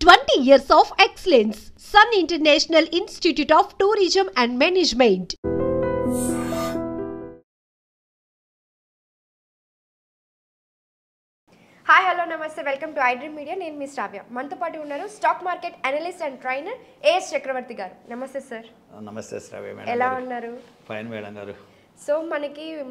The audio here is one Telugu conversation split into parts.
20 years of excellence. Sun International Institute of Tourism and Management. Hi hello నమస్తే వెల్కమ్ టు ఐడ్రీమ్ మీడియా. నేను మీ శ్రావ్య. మనతో పాటు ఉన్నారు stock market analyst and trainer A S Chakravarthy గారు. నమస్తే సార్. నమస్తే శ్రావ్య మేడం. ఎలా ఉన్నారు? ఫైన్ మేడం గారు. సో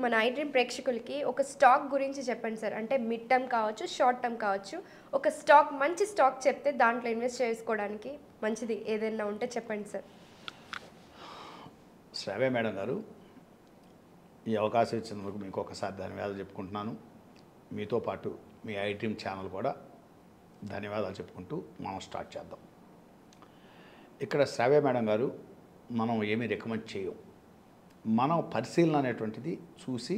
మన ఐడ్రీమ్ ప్రేక్షకులకి ఒక స్టాక్ గురించి చెప్పండి సార్. అంటే మిడ్ టర్మ్ కావచ్చు, షార్ట్ టర్మ్ కావచ్చు, ఒక స్టాక్ మంచి స్టాక్ చెప్తే దాంట్లో ఇన్వెస్ట్ చేసుకోవడానికి మంచిది ఏదైనా ఉంటే చెప్పండి సార్. శ్రావ్య మేడం గారు, ఈ అవకాశం ఇచ్చినందుకు మీకు ఒకసారి ధన్యవాదాలు చెప్పుకుంటున్నాను. మీతో పాటు మీ ఐడ్రీమ్ ఛానల్ కూడా ధన్యవాదాలు చెప్పుకుంటూ మనం స్టార్ట్ చేద్దాం. ఇక్కడ శ్రావ్య మేడం గారు, మనం ఏమీ రికమెండ్ చేయం. మనం పరిశీలన అనేటువంటిది చూసి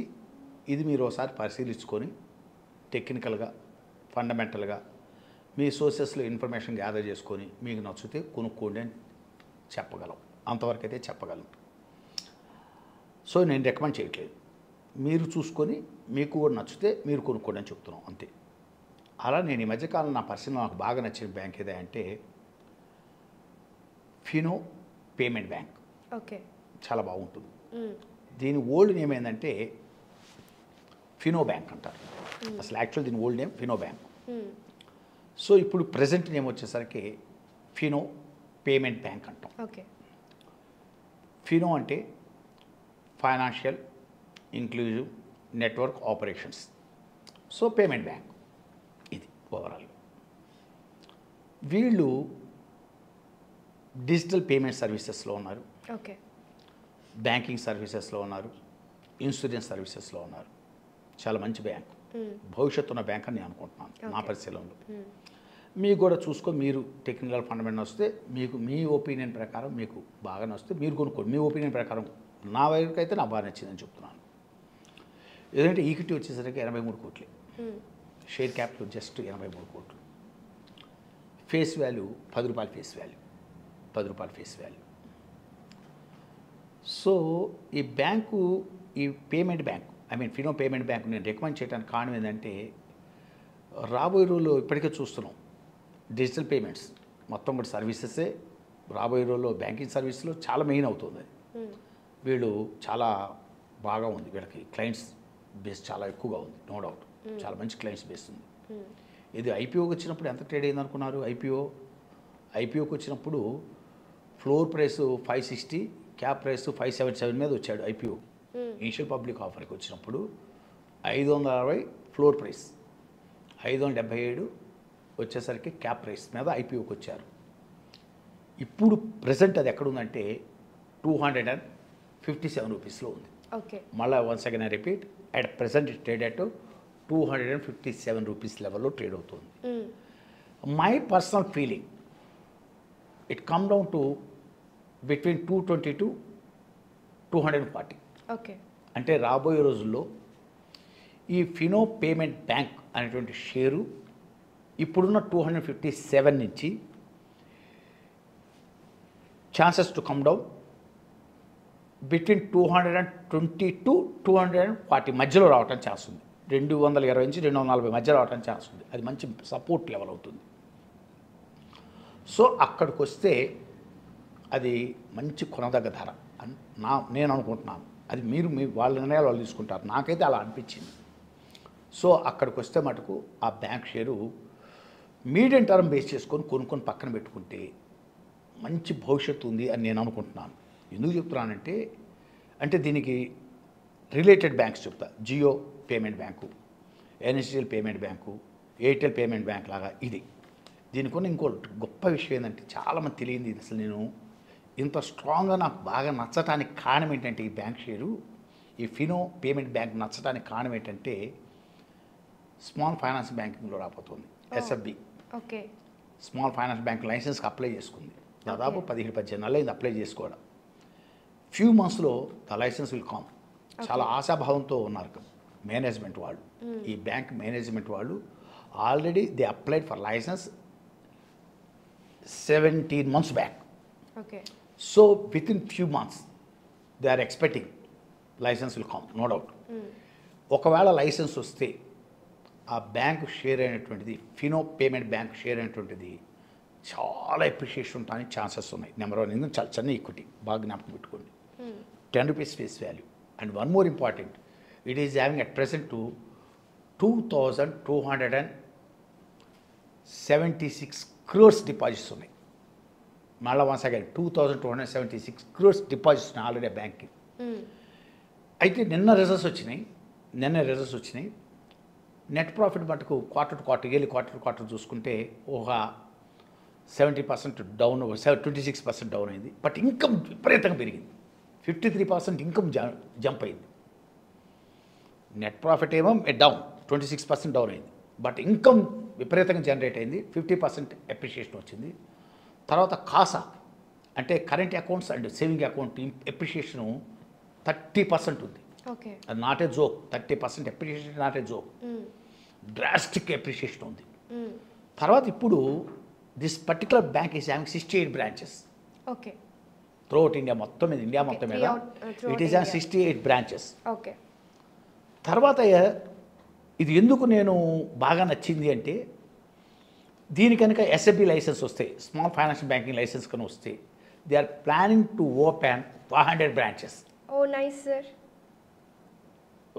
ఇది మీరు ఒకసారి పరిశీలించుకొని టెక్నికల్గా ఫండమెంటల్గా మీ సోర్సెస్లో ఇన్ఫర్మేషన్ గ్యాదర్ చేసుకొని మీకు నచ్చితే కొనుక్కోండి అని చెప్పగలం. అంతవరకు అయితే చెప్పగలం. సో నేను రికమెండ్ చేయట్లేదు. మీరు చూసుకొని మీకు కూడా నచ్చితే మీరు కొనుక్కోండి అని చెప్తున్నాం అంతే. అలా నేను ఈ మధ్యకాలం నా పరిశీలన నాకు బాగా నచ్చిన బ్యాంక్ ఏదంటే ఫినో పేమెంట్ బ్యాంక్. ఓకే, చాలా బాగుంటుంది. దీని ఓల్డ్ నేమ్ ఏంటంటే ఫినో బ్యాంక్ అంటారు. అసలు యాక్చువల్ దీని old name Fino bank. So ఇప్పుడు ప్రజెంట్ నేమ్ వచ్చేసరికి ఫినో పేమెంట్ బ్యాంక్ అంటాం. ఓకే. ఫినో అంటే financial inclusive network operations. So payment bank ఇది ఓవరాల్. వీళ్ళు డిజిటల్ పేమెంట్ సర్వీసెస్లో ఉన్నారు, ఓకే, బ్యాంకింగ్ సర్వీసెస్లో ఉన్నారు, ఇన్సూరెన్స్ సర్వీసెస్లో ఉన్నారు. చాలా మంచి బ్యాంక్, భవిష్యత్తు ఉన్న బ్యాంక్ అని నేను అనుకుంటున్నాను నా పరిశీలనలో. మీకు కూడా చూసుకొని మీరు టెక్నికల్ ఫండమెంటల్ వస్తే మీకు మీ ఒపీనియన్ ప్రకారం మీకు బాగా నచ్చితే మీరు కొనుక్కోండి. మీ ఒపీనియన్ ప్రకారం నా వరకు అయితే నాకు బాగా నచ్చిందని చెప్తున్నాను. ఎందుకంటే ఈక్విటీ వచ్చేసరికి 83 కోట్లు, షేర్ క్యాపిటల్ జస్ట్ 83 కోట్లు, ఫేస్ వాల్యూ 10 రూపాయలు, ఫేస్ వాల్యూ 10 రూపాయలు ఫేస్ వాల్యూ. సో ఈ బ్యాంకు, ఈ payment bank, Fino payment bank నేను రికమెండ్ చేయడానికి కారణం ఏంటంటే రాబోయే రోజుల్లో ఇప్పటికే చూస్తున్నాం డిజిటల్ పేమెంట్స్ మొత్తం కూడా సర్వీసెసే రాబోయే రోజుల్లో బ్యాంకింగ్ సర్వీస్లో చాలా మెయిన్ అవుతుంది. వీళ్ళు చాలా బాగా ఉంది, వీళ్ళకి క్లయింట్స్ బేస్ చాలా ఎక్కువగా ఉంది, నో డౌట్. చాలా మంచి క్లయింట్స్ బేస్ ఉంది. ఇది ఐపీఓకి వచ్చినప్పుడు ఎంత ట్రేడ్ అయింది అనుకున్నారు? ఐపీఓకి వచ్చినప్పుడు ఫ్లోర్ ప్రైస్ 560, క్యాప్ ప్రైస్ 577 మీద వచ్చాడు ఐపీఓ. ఇనిషియల్ పబ్లిక్ ఆఫర్కి వచ్చినప్పుడు 560 ఫ్లోర్ ప్రైస్, 577 వచ్చేసరికి క్యాప్ ప్రైస్ మీద ఐపీఓకి వచ్చారు. ఇప్పుడు ప్రజెంట్ అది ఎక్కడుందంటే 257 రూపీస్లో ఉంది. ఓకే, మళ్ళీ once again I repeat, at present trade at 257 rupees లెవెల్లో ట్రేడ్ అవుతుంది. My personal feeling, it come down to between 220 to 240. Okay. అంటే రాబోయే రోజుల్లో ఈ ఫినో పేమెంట్ బ్యాంక్ అనేటువంటి షేరు ఇప్పుడున్న 257 నుంచి chances to come down between 220 to 240 మధ్యలో రావటం ఛాన్స్ ఉంది. 220 నుంచి 240 మధ్య రావటం ఛాన్స్ ఉంది. అది మంచి సపోర్ట్ లెవెల్ అవుతుంది. సో అక్కడికి వస్తే అది మంచి కొనదగ్గ ధర అని నేను అనుకుంటున్నాను. అది మీ వాళ్ళ నిర్ణయాలు వాళ్ళు తీసుకుంటారు. నాకైతే అలా అనిపించింది. సో అక్కడికి వస్తే మటుకు ఆ bank share medium term base చేసుకొని కొనుక్కొని పక్కన పెట్టుకుంటే మంచి భవిష్యత్తు ఉంది అని నేను అనుకుంటున్నాను. ఎందుకు చెప్తున్నానంటే దీనికి రిలేటెడ్ బ్యాంక్స్ చెప్తా. Jio payment bank, NSDL payment bank, Airtel payment bank లాగా ఇది. దీనికి ఉన్న ఇంకో గొప్ప విషయం ఏంటంటే చాలామంది తెలియంది. అసలు నేను ఇంత స్ట్రాంగ్గా నాకు బాగా నచ్చటానికి కారణం ఏంటంటే ఈ బ్యాంక్ షేరు, ఈ ఫినో పేమెంట్ బ్యాంక్ నచ్చడానికి కారణం ఏంటంటే స్మాల్ ఫైనాన్స్ బ్యాంకింగ్లో రాబోతుంది. SFB, okay, small finance bank లైసెన్స్కి అప్లై చేసుకుంది. దాదాపు 17-18 నెలలు అయింది అప్లై చేసుకోవడం. ఫ్యూ మంత్స్లో ద లైసెన్స్ విల్ కమ్. చాలా ఆశాభావంతో ఉన్నారు మేనేజ్మెంట్ వాళ్ళు. ఈ బ్యాంక్ మేనేజ్మెంట్ వాళ్ళు already they applied for license 17 months back. Okay. So with in few months they are expecting license will come, no doubt. ఒకవేళ లైసెన్స్ వస్తే ఆ బ్యాంకు షేర్ అయినటువంటిది, ఫినో పేమెంట్ బ్యాంక్ షేర్ అయినటువంటిది చాలా అప్రిషియేషన్ ఉండడానికి ఛాన్సెస్ ఉన్నాయి. నెంబర్ 1 ఎందుకంటే చాలా చిన్న ఈక్విటీ, బాగా జ్ఞాపకం పెట్టుకోండి. 10 rupees face value. And one more important, it is having at present to 2276 crores deposits ఉన్నాయి. మళ్ళీ వన్స్ అగైన్ 2276 crores డిపాజిట్స్ ఉన్నాయి ఆల్రెడీ బ్యాంక్కి. అయితే నిన్న రిజల్ట్స్ వచ్చినాయి. నెట్ ప్రాఫిట్ మటుకు క్వార్టర్ చూసుకుంటే ఒక 70% డౌన్, 26% డౌన్ అయింది. బట్ ఇన్కమ్ విపరీతంగా పెరిగింది. 53% ఇన్కమ్ జంప్ అయింది. నెట్ ప్రాఫిట్ ఏమో డౌన్, 26% డౌన్ అయింది. బట్ ఇన్కమ్ విపరీతంగా జనరేట్ అయింది. 50% అప్రిషియేషన్ వచ్చింది. తర్వాత కాసా అంటే current accounts and saving account appreciation 30% ఉంది. ఓకే, అది not a joke. 30% appreciation not a joke. Drastic appreciation ఉంది. తర్వాత ఇప్పుడు this particular bank is having 68 branches. Okay, throughout India మొత్తం మీద, it is having 68 branches. Okay. తర్వాత ఇది ఎందుకు నేను బాగా నచ్చింది అంటే, దీని కనుక ఎస్ఎఫ్బి లైసెన్స్ వస్తాయి, స్మాల్ ఫైనాన్షియల్ బ్యాంకింగ్ లైసెన్స్ కనుక వస్తే, they are planning to open 500 branches. Oh nice sir.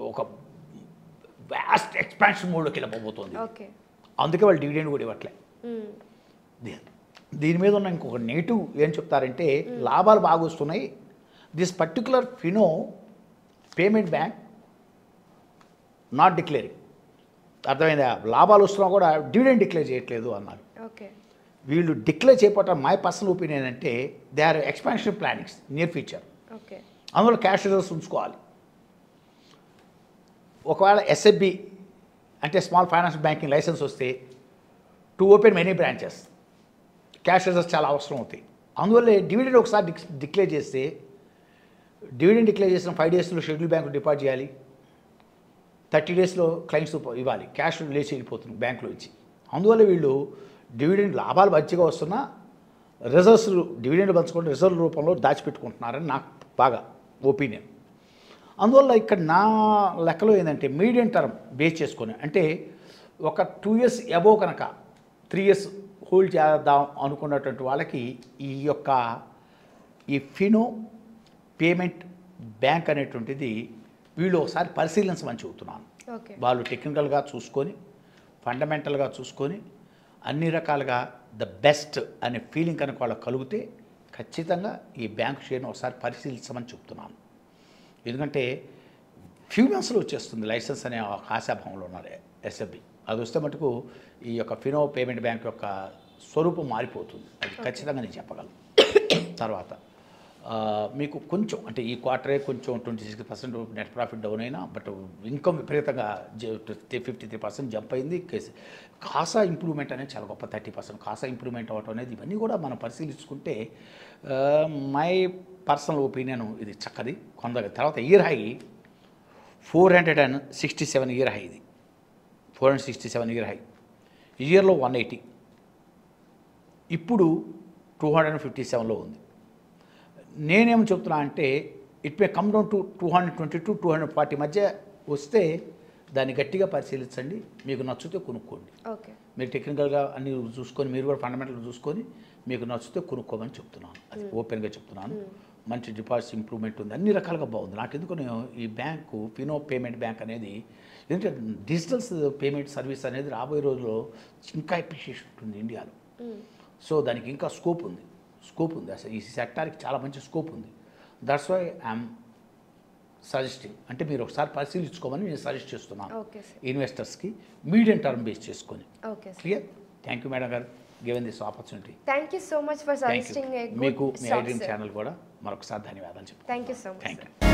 ఒక వ్యాస్ట్ ఎక్స్పాన్షన్ మోడ్లోకి వెళ్ళిపోతుంది. ఓకే, అందుకే వాళ్ళు డివిడెండ్ కూడా ఇవ్వట్లే. దీని మీద ఉన్న ఇంకొక నెగిటివ్ ఏం చెప్తారంటే, లాభాలు బాగా వస్తున్నాయి. This particular Fino payment bank not declaring. అర్థమైందా? లాభాలు వస్తున్నా కూడా డివిడెండ్ డిక్లేర్ చేయట్లేదు అన్నారు. ఓకే, వీళ్ళు డిక్లేర్ చేయకపోవటం మై పర్సనల్ ఒపీనియన్ అంటే they are expansion plannings near future. Okay, అందులో క్యాష్ రిజర్వ్స్ ఉంచుకోవాలి. ఒకవేళ ఎస్ఎఫ్బి అంటే స్మాల్ ఫైనాన్స్ బ్యాంకింగ్ లైసెన్స్ వస్తే to open many branches, cash reserves చాలా అవసరం అవుతాయి. అందువల్ల డివిడెండ్ ఒకసారి డిక్లేర్ చేస్తే, డివిడెండ్ డిక్లేర్ చేసిన 5 డేస్లో షెడ్యూల్ బ్యాంకు డిపాజిట్ చేయాలి. 30 డేస్లో క్లయింట్స్ ఇవ్వాలి. క్యాష్ లేచి వెళ్ళిపోతుంది బ్యాంకులో ఇచ్చి. అందువల్ల వీళ్ళు డివిడెండ్ లాభాలు మంచిగా వస్తున్నా రిజర్వ్స్, డివిడెండ్ పంచుకుంటే రిజర్వ్ రూపంలో దాచిపెట్టుకుంటున్నారని నాకు బాగా ఒపీనియన్. అందువల్ల ఇక్కడ నా లెక్కలో ఏంటంటే మీడియం టర్మ్ బేస్ చేసుకొని, అంటే ఒక 2 years అబోవ్ కనుక 3 years హోల్డ్ చేద్దాం అనుకున్నటువంటి వాళ్ళకి ఈ ఫినో పేమెంట్ బ్యాంక్ అనేటువంటిది వీళ్ళు ఒకసారి పరిశీలించమని చెబుతున్నాను. ఓకే, వాళ్ళు టెక్నికల్గా చూసుకొని, ఫండమెంటల్గా చూసుకొని, అన్ని రకాలుగా ద బెస్ట్ అనే ఫీలింగ్ కనుక వాళ్ళకి కలిగితే ఖచ్చితంగా ఈ బ్యాంక్ షేర్ను ఒకసారి పరిశీలించమని చెప్తున్నాను. ఎందుకంటే ఫ్యూ మంత్స్లో వచ్చేస్తుంది లైసెన్స్ అనే ఒక ఆశాభావంలో ఉన్నారు ఎస్ఎఫ్బి. అది వస్తే మటుకు ఈ యొక్క ఫినో పేమెంట్ బ్యాంక్ యొక్క స్వరూపం మారిపోతుంది. అది ఖచ్చితంగా నేను చెప్పగలను. తర్వాత మీకు కొంచెం అంటే ఈ క్వార్టరే కొంచెం 26% నెట్ ప్రాఫిట్ డౌన్ అయినా, బట్ ఇన్కమ్ విపరీతంగా 53% జంప్ అయింది. కాసా ఇంప్రూవ్మెంట్ అనేది చాలా గొప్ప. 30% కాసా ఇంప్రూవ్మెంట్ అవ్వటం అనేది, ఇవన్నీ కూడా మనం పరిశీలించుకుంటే మై పర్సనల్ ఒపీనియన్ ఇది చక్కది కొందరు. తర్వాత ఇయర్ హై 467 ఇయర్ హై. ఇది 467 ఇయర్ హై. ఇయర్లో 180, ఇప్పుడు 257లో ఉంది. నేనేం చెప్తున్నా అంటే it may come down to 222, 240 మధ్య వస్తే దాన్ని గట్టిగా పరిశీలించండి. మీకు నచ్చితే కొనుక్కోండి. ఓకే, మీరు టెక్నికల్గా అన్ని చూసుకొని, మీరు కూడా ఫండమెంటల్ చూసుకొని మీకు నచ్చితే కొనుక్కోమని చెప్తున్నాను. అది ఓపెన్గా చెప్తున్నాను. మంచి డిపాజిట్ ఇంప్రూవ్మెంట్ ఉంది, అన్ని రకాలుగా బాగుంది. నాకు ఎందుకు ఈ బ్యాంకు ఫినో పేమెంట్ బ్యాంక్ అనేది, ఎందుకంటే డిజిటల్ పేమెంట్ సర్వీస్ అనేది రాబోయే రోజుల్లో ఇంకా అప్రిషియేషన్ ఉంటుంది ఇండియాలో. సో దానికి ఇంకా స్కోప్ ఉంది. అసలు ఈ సెక్టార్కి చాలా మంచి స్కోప్ ఉంది. That's why I'm suggesting. అంటే మీరు ఒకసారి పరిశీలించుకోమని నేను సజెస్ట్ చేస్తున్నాను ఇన్వెస్టర్స్కి, మీడియం టర్మ్ బేస్ చేసుకొని. క్లియర్? థ్యాంక్ యూ మేడం గారు, given this opportunity. Thank you so much for suggesting. మీకు మీ ఐడ్రీమ్ ఛానల్ కూడా మరొకసారి ధన్యవాదాలు చెప్తాను. Thank you so much. Thank you.